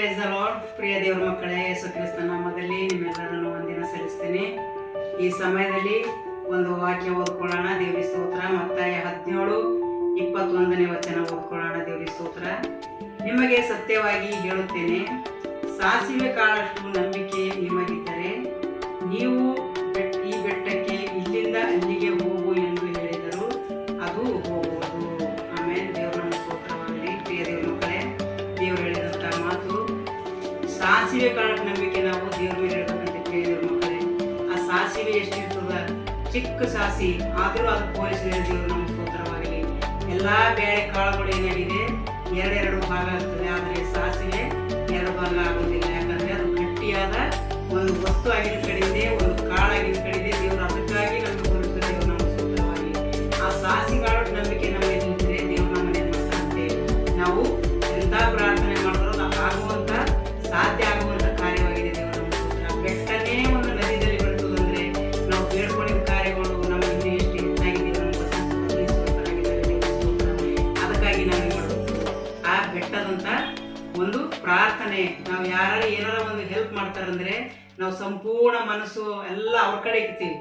Praise the lord. ಪ್ರಿಯ ದೇವರ ಮಕ್ಕಳೇ, ಯೇಸು ಕ್ರಿಸ್ತನ ನಾಮದಲ್ಲಿ ನಿಮ್ಮೆಲ್ಲರನ್ನು ವಂದನೆ ಸಲ್ಲಿಸ್ತೇನೆ. ಈ ಸಮಯದಲ್ಲಿ ಒಂದು ವಾಕ್ಯ ಓದ್ಕೊಳ್ಳೋಣ. ದೇವರ ಸ್ತೋತ್ರ. ಮತ್ತಾಯ 17:21 ವಚನ ಓದ್ಕೊಳ್ಳೋಣ. ದೇವರ ಸ್ತೋತ್ರ. ನಿಮಗೆ ಸತ್ಯವಾಗಿ ಹೇಳುತ್ತೇನೆ, ಸಾಸಿವೆ ಕಾಳಷ್ಟು ನಂಬಿಕೆ ನಿಮಗಿದ್ದರೆ ನೀವು ಈ ಬೆಟ್ಟಕ್ಕೆ ಇಲ್ಲಿಂದ ಅಲ್ಲಿಗೆ ಹೋಗು ಎಂದು ಹೇಳಿದರು, ಅದು ಹೋಗುವುದು. ಆಮೇಲೆ ದೇವರ ಸ್ತೋತ್ರವಾಗಲಿ. ಪ್ರಿಯ ದೇವರ ಮಕ್ಕಳೇ, ದೇವರು ಹೇಳಿದಂಥ ಮಾತು, ಸಾಸಿವೆ ಕಾಳಕ್ಕೆ ನಂಬಿಕೆ ನಾವು ದೇವ್ರ ಮೇಲೆ ಇಡಬೇಕಂತ. ಪ್ರಿಯ ದೇವ್ರ ಮಕ್ಕಳೇ, ಆ ಸಾಸಿವೆ ಎಷ್ಟಿರ್ತದ, ಚಿಕ್ಕ ಸಾಸಿ ಆದರೂ ಅದು ಪೋಲಿಸಿದರೆ ದೇವರು ನಮ್ಮ ಸ್ತೋತ್ರವಾಗಲಿ. ಎಲ್ಲಾ ಬೇಳೆ ಕಾಳುಗಳು ಏನಾಗಿದೆ, ಎರಡೆರಡು ಭಾಗ ಆಗ್ತದೆ, ಆದರೆ ಸಾಸಿವೆ 2 ಭಾಗ ಆಗೋದಿಲ್ಲ. ಯಾಕಂದ್ರೆ ಅದು ಗಟ್ಟಿಯಾದ ಒಂದು ವಸ್ತು ಆಗಿದ್ದ ಕಡೆಯಿಂದ, ಒಂದು ಕಾಳಾಗಿದ್ದ ಕಡೆಯಿಂದ ದೇವರು ಅದಕ್ಕಾಗಿ ನಮಗೆ ತೋರಿಸಿದ ದೇವರು ನಮ್ಮ ಸ್ತೋತ್ರವಾಗಿ. ಆ ಸಾಸಿ ಕಾಳು ನಂಬಿಕೆ ನಮಗೆ ನಿಂತಿದೆ, ದೇವರು ನಮ್ಮನೆ ಮಾಡ್ತಾರಂತೆ. ನಾವು ಎಂತ ಪ್ರಾರ್ಥನೆ ಮಾಡಿದ್ರು ಆಗುವಂತ ಸಾಧ್ಯ ಆಗುವಂತ ಕಾರ್ಯವಾಗಿದೆ ದೇವರು ನಮ್ಮ ಸ್ತೋತ್ರ. ಬೆಟ್ಟನೇ ಒಂದು ನದಿಯಲ್ಲಿ ಬರ್ತದಂದ್ರೆ ನಾವು ಬೇಡ್ಕೊಂಡಿದ್ದ ಕಾರ್ಯಗಳು ನಮ್ಮ ಇನ್ನೂ ಎಷ್ಟು ಹೆಚ್ಚಾಗಿದೆ ಅದಕ್ಕಾಗಿ ನಾವು ಮಾಡಬೇಕು. ಆ ಬೆಟ್ಟದಂತ ಒಂದು ಪ್ರಾರ್ಥನೆ, ನಾವು ಯಾರು ಏನಾರ ಒಂದು ಹೆಲ್ಪ್ ಮಾಡ್ತಾರಂದ್ರೆ ನಾವು ಸಂಪೂರ್ಣ ಮನಸ್ಸು ಎಲ್ಲ ಅವ್ರ ಕಡೆ ಇಡ್ತೀವಿ.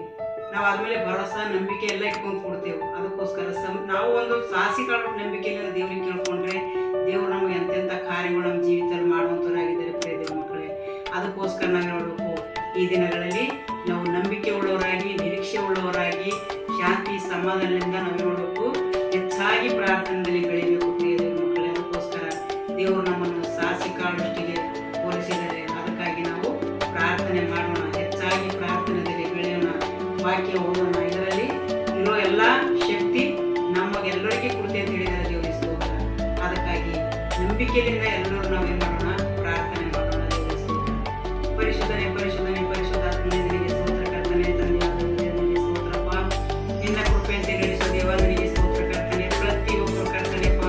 ನಾವು ಆದ್ಮೇಲೆ ಭರೋಸಾ ನಂಬಿಕೆ ಎಲ್ಲ ಇಟ್ಕೊಂಡು ಕೊಡ್ತೇವೆ. ಅದಕ್ಕೋಸ್ಕರ ನಾವು ಒಂದು ಸಾಸಿ ಕಾಳು ನಂಬಿಕೆಯಿಂದ ದೇವ್ರಿಗೆ ಕೇಳ್ಕೊಂಡ್ರೆ ದೇವರು ನಮಗೆ ಎಂತೆಂಥ ಕಾರ್ಯಗಳು ನಮ್ಮ ಜೀವಿತದಲ್ಲಿ ಮಾಡುವಂಥವರಾಗಿದ್ದಾರೆ. ಪ್ರಿಯ ದೇವ್ರ ಮಕ್ಕಳೇ, ಅದಕ್ಕೋಸ್ಕರ ನಾವು ಹೇಳಬೇಕು, ಈ ದಿನಗಳಲ್ಲಿ ನಾವು ನಂಬಿಕೆ ಉಳ್ಳವರಾಗಿ, ನಿರೀಕ್ಷೆ ಉಳ್ಳವರಾಗಿ, ಶಾಂತಿ ಸಮಾಧಾನದಿಂದ ನಾವು ಹೇಳಬೇಕು, ಹೆಚ್ಚಾಗಿ ಪ್ರಾರ್ಥನೆಯಲ್ಲಿ ಬೆಳಿಬೇಕು. ಪ್ರಿಯ ದೇವ್ರ ಮಕ್ಕಳೇ, ಅದಕ್ಕೋಸ್ಕರ ದೇವರು ನಮ್ಮನ್ನು ಸಾಸಿ ಕಾಳಷ್ಟಿಗೆ ಹೋಲಿಸಿದ್ದಾರೆ. ಅದಕ್ಕಾಗಿ ನಾವು ಪ್ರಾರ್ಥನೆ ಮಾಡೋಣ, ಹೆಚ್ಚಾಗಿ ಪ್ರಾರ್ಥನೆಯಲ್ಲಿ ಬೆಳೆಯೋಣ, ವಾಕ್ಯ ಓದೋಣ. ಇದರಲ್ಲಿ ಇರೋ ಎಲ್ಲ ಶಕ್ತಿ ನಮಗೆಲ್ಲರಿಗೆ ಕೊಡುತ್ತೆ ಅಂತ ಹೇಳಿದ್ದಾರೆ ದೇವರ ಸ್ತೋತ್ರ. ಅದಕ್ಕಾಗಿ ನಂಬಿಕೆಯಿಂದ ಎಲ್ಲರೂ ನಾವೇನು ಮಾಡೋಣ, ಪ್ರಾರ್ಥನೆ ಮಾಡೋಣ. ದೇವರ ಸ್ತೋತ್ರ. ಪರಿಶುದ್ಧನೇ ಪರಿಶುದ್ಧನೇ ಪರಿಶುದ್ಧಾತ್ಮನೇ ನಿನಗೆ ಸ್ತೋತ್ರ ಕರ್ತನೆ. ನಿನಗೆ ಸ್ತೋತ್ರಪ್ಪ. ನಿನ್ನ ಕೃಪೆಯಂತೆ ನಡೆಸೋ ದೇವ ನಿನಗೆ ಸ್ತೋತ್ರ ಕರ್ತನೆ. ಪ್ರತಿಯೊಬ್ಬರು ಕರ್ತನೆಪ್ಪ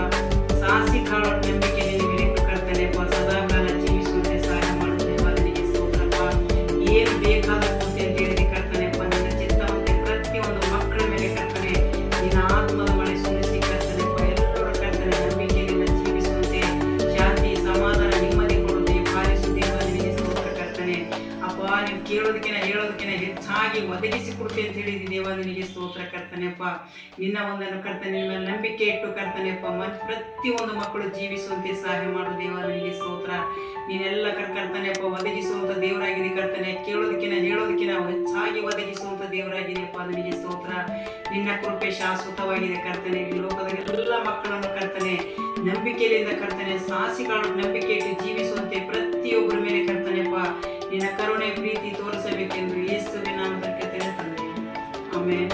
ಸಾಸಿ ಕಾಳು ನಂಬಿಕೆ ನಿನಗೆ ಕರ್ತನೆಪ್ಪ ಸದಾಕಾಲ ಜೀವಿಸುವಂತೆ ಸಹಾಯ ಮಾಡುವ ದೇವ ನಿನಗೆ ಸ್ತೋತ್ರಪ್ಪ. ಏನು ಬೇಕಾದ ಕೃತಿ ಅಂತ ಹೇಳಿದೆ ಕರ್ತನೆಪ್ಪ, ನಿನ್ನ ಚಿತ್ತವಂತೆ ಪ್ರತಿಯೊಂದು ಮಕ್ಕಳ ಮೇಲೆ ಕರ್ತನೆ ನಿನ್ನ ಆತ್ಮದ ಮಳೆ ಸುರಿಸಿ ಕರ್ತನೆಪ್ಪ. ಎಲ್ಲರೂ ಕರ್ತನೆ ನಂಬಿಕೆಯಿಂದ ಜೀವಿಸುವಂತೆ ಶಾಂತಿ ಸಮಾಧಾನ ನೆಮ್ಮದಿ ಕೊಡುತ್ತೆ ಪಾಲಿಸು ದೇವ ನಿನಗೆ ಸ್ತೋತ್ರ ಕರ್ತನೆ. ಅಪ್ಪ, ನೀವು ಕೇಳೋದಕ್ಕಿಂತ ಹೇಳೋದಕ್ಕಿಂತ ಹೆಚ್ಚಾಗಿ ಒದಗಿಸಿ ಕೊಡುತ್ತೆ ಅಂತ ಹೇಳಿದಿ ದೇವ ನಿನಗೆ ಸ್ತೋತ್ರ ಕರ್ತನೆಪ್ಪ. ನಿನ್ನ ಒಂದನ್ನು ಕರ್ತನೆ, ನಿನ್ನ ನಂಬಿಕೆ ಇಟ್ಟು ಕರ್ತನೆಪ್ಪ ಪ್ರತಿಯೊಂದು ಮಕ್ಕಳು ಜೀವಿಸುವಂತೆ ಸಹಾಯ ಮಾಡು ದೇವ ನಿನಗೆ ಸ್ತೋತ್ರ. ನೀನೆಲ್ಲ ಕರ್ತನೆಪ್ಪ ಒದಗಿಸುವಂತ ದೇವರಾಗಿದೆ ಕರ್ತನೆ. ಕೇಳೋದಕ್ಕಿಂತ ಹೇಳೋದಕ್ಕಿಂತ ಹೆಚ್ಚಾಗಿ ಒದಗಿಸುವಂತ ದೇವರಾಗಿದೆಯಪ್ಪ ನಿನಗೆ ಸ್ತೋತ್ರ. ನಿನ್ನ ಕೃಪೆ ಶಾಶ್ವತವಾಗಿದೆ ಕರ್ತನೆ. ಈ ಲೋಕದ ಎಲ್ಲ ಮಕ್ಕಳನ್ನು ಕರ್ತನೆ ನಂಬಿಕೆಯಿಂದ ಕರ್ತನೆ ಸಾಸಿಗಳು ನಂಬಿಕೆ ಇಟ್ಟು ಜೀವಿಸುವಂತೆ ಪ್ರತಿಯೊಬ್ಬರ ಮೇಲೆ ಕರ್ತನೆಪ್ಪ ನಿನ್ನ ಕರುಣೆ ಪ್ರೀತಿ ತೋರಿಸಬೇಕೆಂದು ಯೇಸುವಿನ ನಾಮದಲ್ಲಿ ಕರ್ತನೆ ತಂದೆ. ಆಮೆನ್.